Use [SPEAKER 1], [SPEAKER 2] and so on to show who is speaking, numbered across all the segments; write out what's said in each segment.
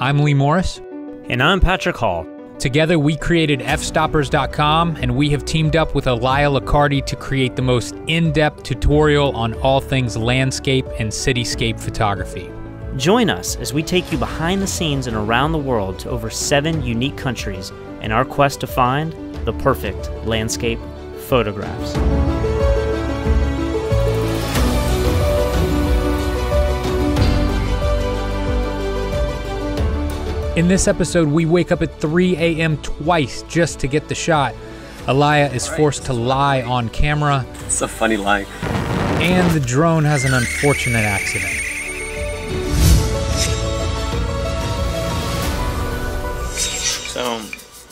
[SPEAKER 1] I'm Lee Morris.
[SPEAKER 2] And I'm Patrick Hall.
[SPEAKER 1] Together we created Fstoppers.com, and we have teamed up with Elia Liccardi to create the most in-depth tutorial on all things landscape and cityscape photography.
[SPEAKER 2] Join us as we take you behind the scenes and around the world to over 7 unique countries in our quest to find the perfect landscape photographs.
[SPEAKER 1] In this episode, we wake up at 3 a.m. twice just to get the shot. Elia is forced to lie on camera.
[SPEAKER 3] It's a funny lie.
[SPEAKER 1] And the drone has an unfortunate accident.
[SPEAKER 2] So,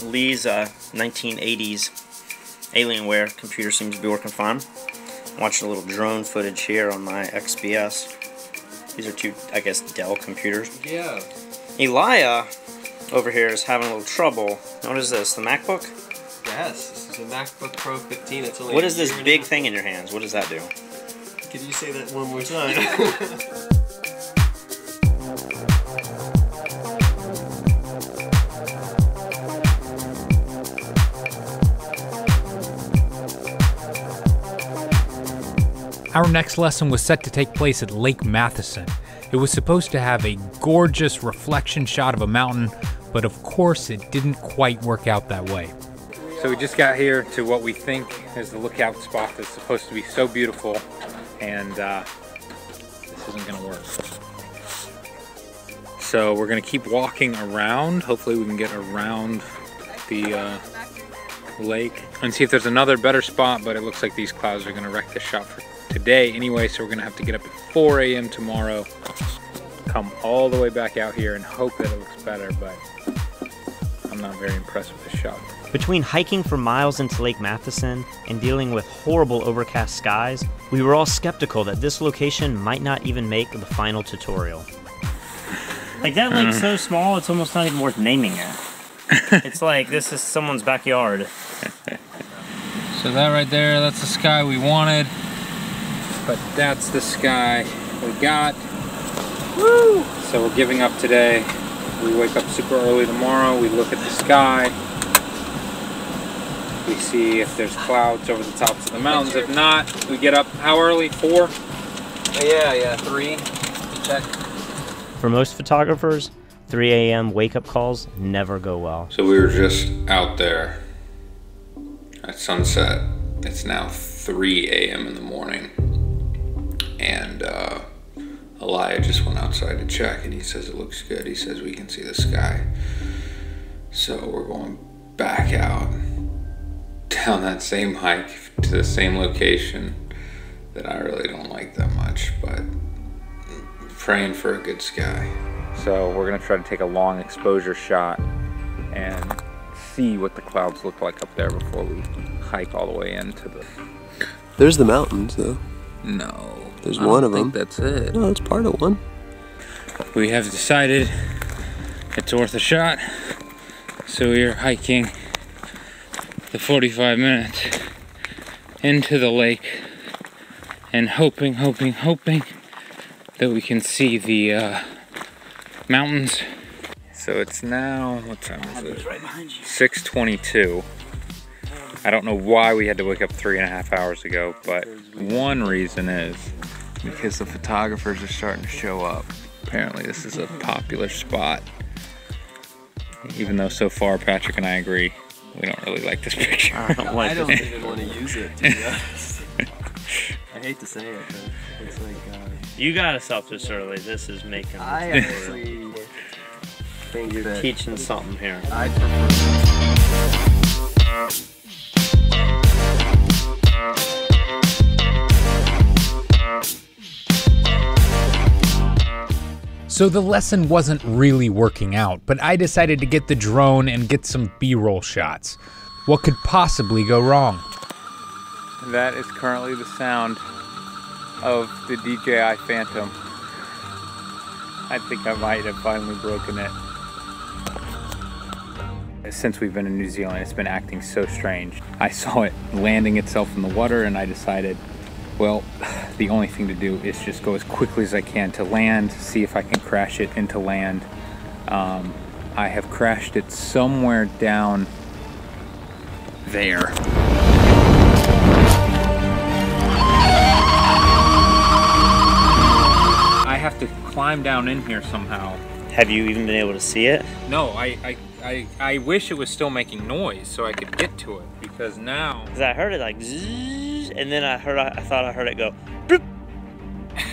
[SPEAKER 2] Lee's 1980s Alienware computer seems to be working fine. I'm watching a little drone footage here on my XPS. These are 2, I guess, Dell computers.
[SPEAKER 3] Yeah.
[SPEAKER 2] Elia over here is having a little trouble. What is this, the MacBook?
[SPEAKER 3] Yes, this is a MacBook Pro 15. It's only
[SPEAKER 2] What is this big thing in your hands? What does that do?
[SPEAKER 3] Can you say that one more time?
[SPEAKER 1] Our next lesson was set to take place at Lake Matheson. It was supposed to have a gorgeous reflection shot of a mountain, but of course it didn't quite work out that way. So we just got here to what we think is the lookout spot that's supposed to be so beautiful, and this isn't gonna work. So we're gonna keep walking around. Hopefully we can get around the lake and see if there's another better spot, but it looks like these clouds are gonna wreck the shot for today anyway, so we're gonna have to get up at 4 a.m. tomorrow, come all the way back out here and hope that it looks better, but I'm not very impressed with this shot.
[SPEAKER 2] Between hiking for miles into Lake Matheson and dealing with horrible overcast skies, we were all skeptical that this location might not even make the final tutorial. Like, that lake's so small, it's almost not even worth naming it. It's like, this is someone's backyard.
[SPEAKER 1] So that right there, that's the sky we wanted, but that's the sky we got. Woo! So we're giving up today. We wake up super early tomorrow, we look at the sky, we see if there's clouds over the tops of the mountains. If not, we get up, how early? 4?
[SPEAKER 3] Yeah, 3. Check.
[SPEAKER 2] For most photographers, 3 a.m. wake-up calls never go well.
[SPEAKER 4] So we were just out there at sunset. It's now 3 a.m. in the morning, and Elia just went outside to check, and he says it looks good. He says we can see the sky. So we're going back out down that same hike to the same location that I really don't like that much, but praying for a good sky.
[SPEAKER 1] So we're gonna try to take a long exposure shot and see what the clouds look like up there before we hike all the way into the...
[SPEAKER 3] There's the mountains, though.
[SPEAKER 1] No.
[SPEAKER 3] There's one of them.
[SPEAKER 1] That's it.
[SPEAKER 3] No, it's part of one.
[SPEAKER 1] We have decided it's worth a shot, so we are hiking the 45 minutes into the lake and hoping that we can see the mountains. So it's now, what time is it? 6:22. I don't know why we had to wake up 3.5 hours ago, but one reason is because the photographers are starting to show up. Apparently this is a popular spot, even though so far Patrick and I agree we don't really like this picture.
[SPEAKER 3] I don't even want to use it, to be honest. I hate to say it, but it's like...
[SPEAKER 2] You got us up this early. This is making...
[SPEAKER 3] I actually think
[SPEAKER 2] You're
[SPEAKER 3] that
[SPEAKER 2] teaching something here.
[SPEAKER 3] I prefer...
[SPEAKER 1] So the lesson wasn't really working out, but I decided to get the drone and get some B-roll shots. What could possibly go wrong? That is currently the sound of the DJI Phantom. I think I might have finally broken it. Since we've been in New Zealand, it's been acting so strange. I saw it landing itself in the water and I decided, well, the only thing to do is just go as quickly as I can to land, see if I can crash it into land I have crashed it somewhere down there. I have to climb down in here somehow.
[SPEAKER 2] Have you even been able to see it?
[SPEAKER 1] No, I wish it was still making noise so I could get to it, because now...
[SPEAKER 2] Because I heard it like zzz, and then I thought I heard it go boop,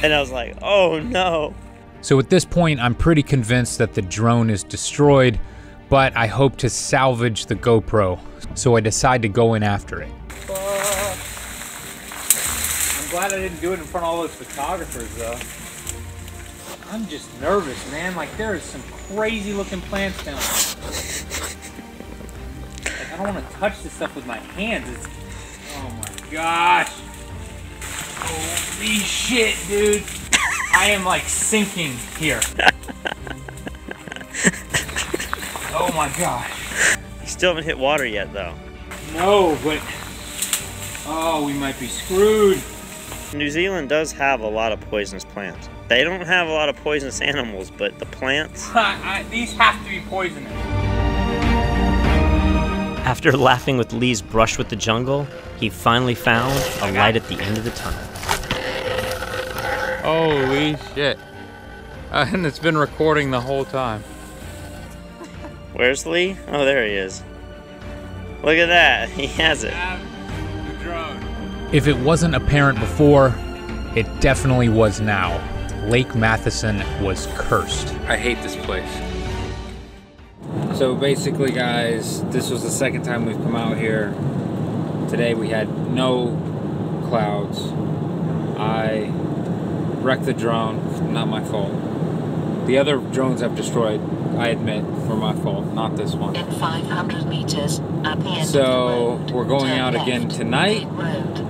[SPEAKER 2] and I was like, oh no.
[SPEAKER 5] So at this point, I'm pretty convinced that the drone is destroyed, but I hope to salvage the GoPro, so I decide to go in after it.
[SPEAKER 1] I'm glad I didn't do it in front of all those photographers, though. I'm just nervous, man. Like, there is some crazy looking plants down there. Like, I don't want to touch this stuff with my hands. It's... Oh my gosh. Holy shit, dude. I am like sinking here. Oh my gosh.
[SPEAKER 2] You still haven't hit water yet, though.
[SPEAKER 1] No, but... Oh, we might be screwed.
[SPEAKER 2] New Zealand does have a lot of poisonous plants. They don't have a lot of poisonous animals, but the plants...
[SPEAKER 1] These have to be poisonous.
[SPEAKER 2] After laughing with Lee's brush with the jungle, he finally found a light at the end of the tunnel.
[SPEAKER 1] Holy shit. And it's been recording the whole time.
[SPEAKER 2] Where's Lee? Oh, there he is. Look at that. He has it.
[SPEAKER 1] The drone.
[SPEAKER 5] If it wasn't apparent before, it definitely was now. Lake Matheson was cursed.
[SPEAKER 1] I hate this place. So basically, guys, this was the second time we've come out here. Today we had no clouds. I wrecked the drone, not my fault. The other drones I've destroyed, I admit, were my fault, not this one.
[SPEAKER 6] In 500 meters at the end
[SPEAKER 1] so
[SPEAKER 6] of the road,
[SPEAKER 1] we're going
[SPEAKER 6] turn
[SPEAKER 1] out again
[SPEAKER 6] left,
[SPEAKER 1] tonight,
[SPEAKER 6] Pit Road.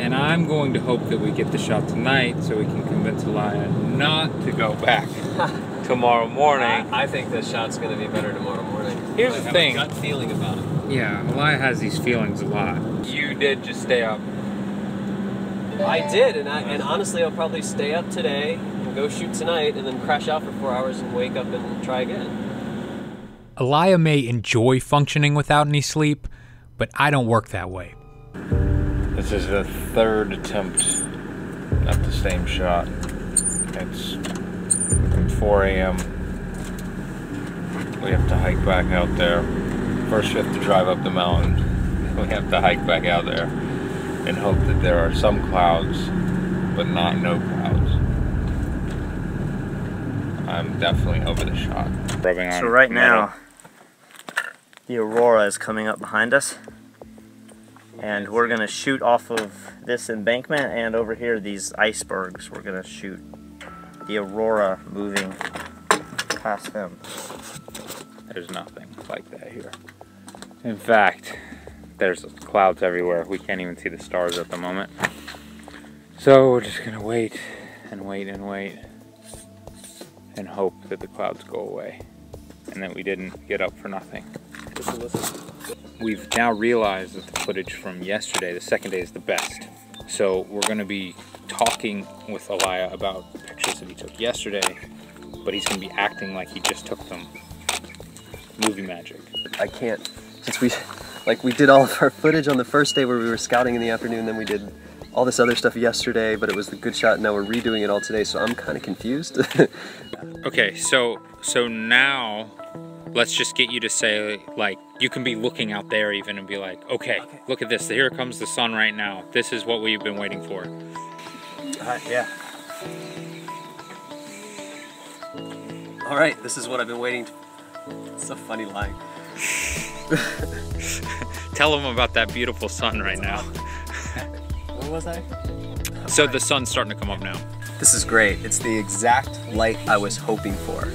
[SPEAKER 1] and I'm going to hope that we get the shot tonight so we can convince Elia not to go back tomorrow morning.
[SPEAKER 3] I think this shot's gonna be better tomorrow morning.
[SPEAKER 1] Here's
[SPEAKER 3] I
[SPEAKER 1] the
[SPEAKER 3] have
[SPEAKER 1] thing.
[SPEAKER 3] a gut feeling about it.
[SPEAKER 1] Yeah, Elia has these feelings a lot. You did just stay up.
[SPEAKER 3] I did, and honestly, I'll probably stay up today and go shoot tonight, and then crash out for 4 hours and wake up and try again.
[SPEAKER 5] Elia may enjoy functioning without any sleep, but I don't work that way.
[SPEAKER 7] This is the third attempt at the same shot. It's from 4 a.m. We have to hike back out there. First we have to drive up the mountain. We have to hike back out there and hope that there are some clouds, but not no clouds. I'm definitely over the shot.
[SPEAKER 2] So right now, the aurora is coming up behind us. And we're gonna shoot off of this embankment, and over here, these icebergs. We're gonna shoot the aurora moving past them.
[SPEAKER 1] There's nothing like that here. In fact, there's clouds everywhere. We can't even see the stars at the moment. So we're just gonna wait and wait and wait and hope that the clouds go away and that we didn't get up for nothing. We've now realized that the footage from yesterday, the second day, is the best. So we're gonna be talking with Elia about pictures that he took yesterday, but he's gonna be acting like he just took them. Movie magic.
[SPEAKER 3] I can't, since we did all of our footage on the first day where we were scouting in the afternoon, then we did all this other stuff yesterday, but it was the good shot, and now we're redoing it all today, so I'm kind of confused.
[SPEAKER 1] Okay, so now let's just get you to say, like, you can be looking out there even and be like, okay, look at this, here comes the sun right now. This is what we've been waiting for.
[SPEAKER 3] Yeah. All right, this is what I've been waiting for. It's a funny line.
[SPEAKER 1] Tell them about that beautiful sun right now.
[SPEAKER 3] What was I?
[SPEAKER 1] So the sun's starting to come up now.
[SPEAKER 3] This is great. It's the exact light I was hoping for.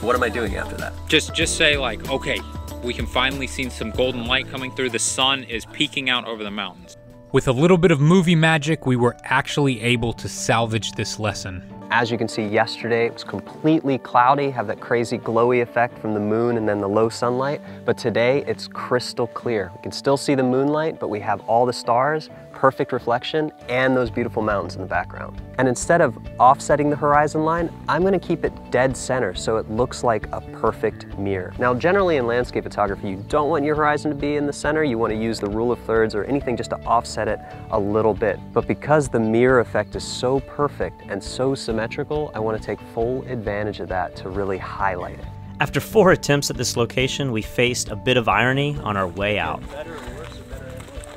[SPEAKER 3] What am I doing after that?
[SPEAKER 1] Just say like, okay, we can finally see some golden light coming through. The sun is peeking out over the mountains.
[SPEAKER 5] With a little bit of movie magic, we were actually able to salvage this lesson.
[SPEAKER 3] As you can see, yesterday it was completely cloudy, have that crazy glowy effect from the moon and then the low sunlight. But today it's crystal clear. We can still see the moonlight, but we have all the stars perfect reflection and those beautiful mountains in the background. And instead of offsetting the horizon line, I'm gonna keep it dead center so it looks like a perfect mirror. Now, generally in landscape photography, you don't want your horizon to be in the center. You wanna use the rule of thirds or anything just to offset it a little bit. But because the mirror effect is so perfect and so symmetrical, I wanna take full advantage of that to really highlight it.
[SPEAKER 2] After 4 attempts at this location, we faced a bit of irony on our way out.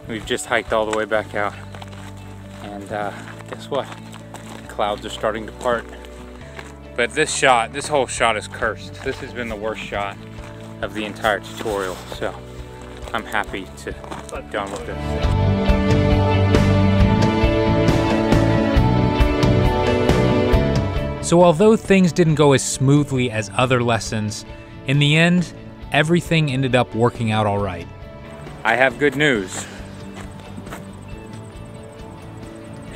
[SPEAKER 5] We've just hiked all the way back out. And guess what? Clouds are starting to part. But this whole shot is cursed. This has been the worst shot of the entire tutorial. So I'm happy to be done with this. So although things didn't go as smoothly as other lessons, in the end, everything ended up working out all right. I have good news.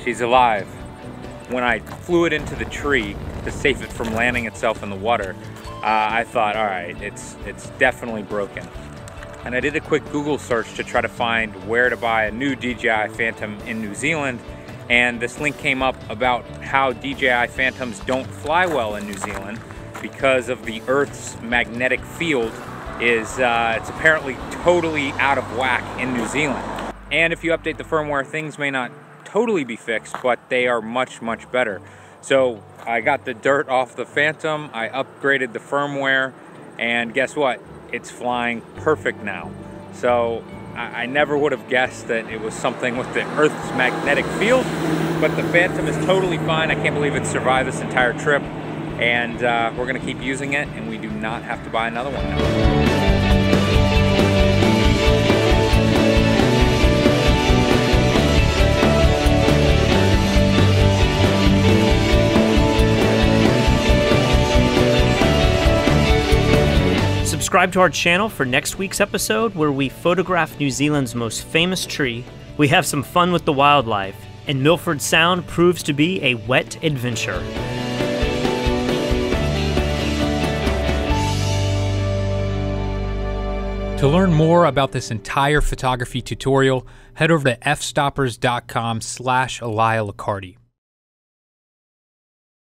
[SPEAKER 5] She's alive. When I flew it into the tree to save it from landing itself in the water, I thought, all right, it's definitely broken. And I did a quick Google search to try to find where to buy a new DJI Phantom in New Zealand, and this link came up about how DJI Phantoms don't fly well in New Zealand because of the Earth's magnetic field it's apparently totally out of whack in New Zealand. And if you update the firmware, things may not totally be fixed, but they are much, much better. So I got the dirt off the Phantom, I upgraded the firmware, and guess what? It's flying perfect now. So I never would have guessed that it was something with the Earth's magnetic field, but the Phantom is totally fine. I can't believe it survived this entire trip, and we're gonna keep using it, and we do not have to buy another one now.
[SPEAKER 2] Subscribe to our channel for next week's episode where we photograph New Zealand's most famous tree, we have some fun with the wildlife, and Milford Sound proves to be a wet adventure.
[SPEAKER 5] To learn more about this entire photography tutorial, head over to fstoppers.com/Elia Liccardi.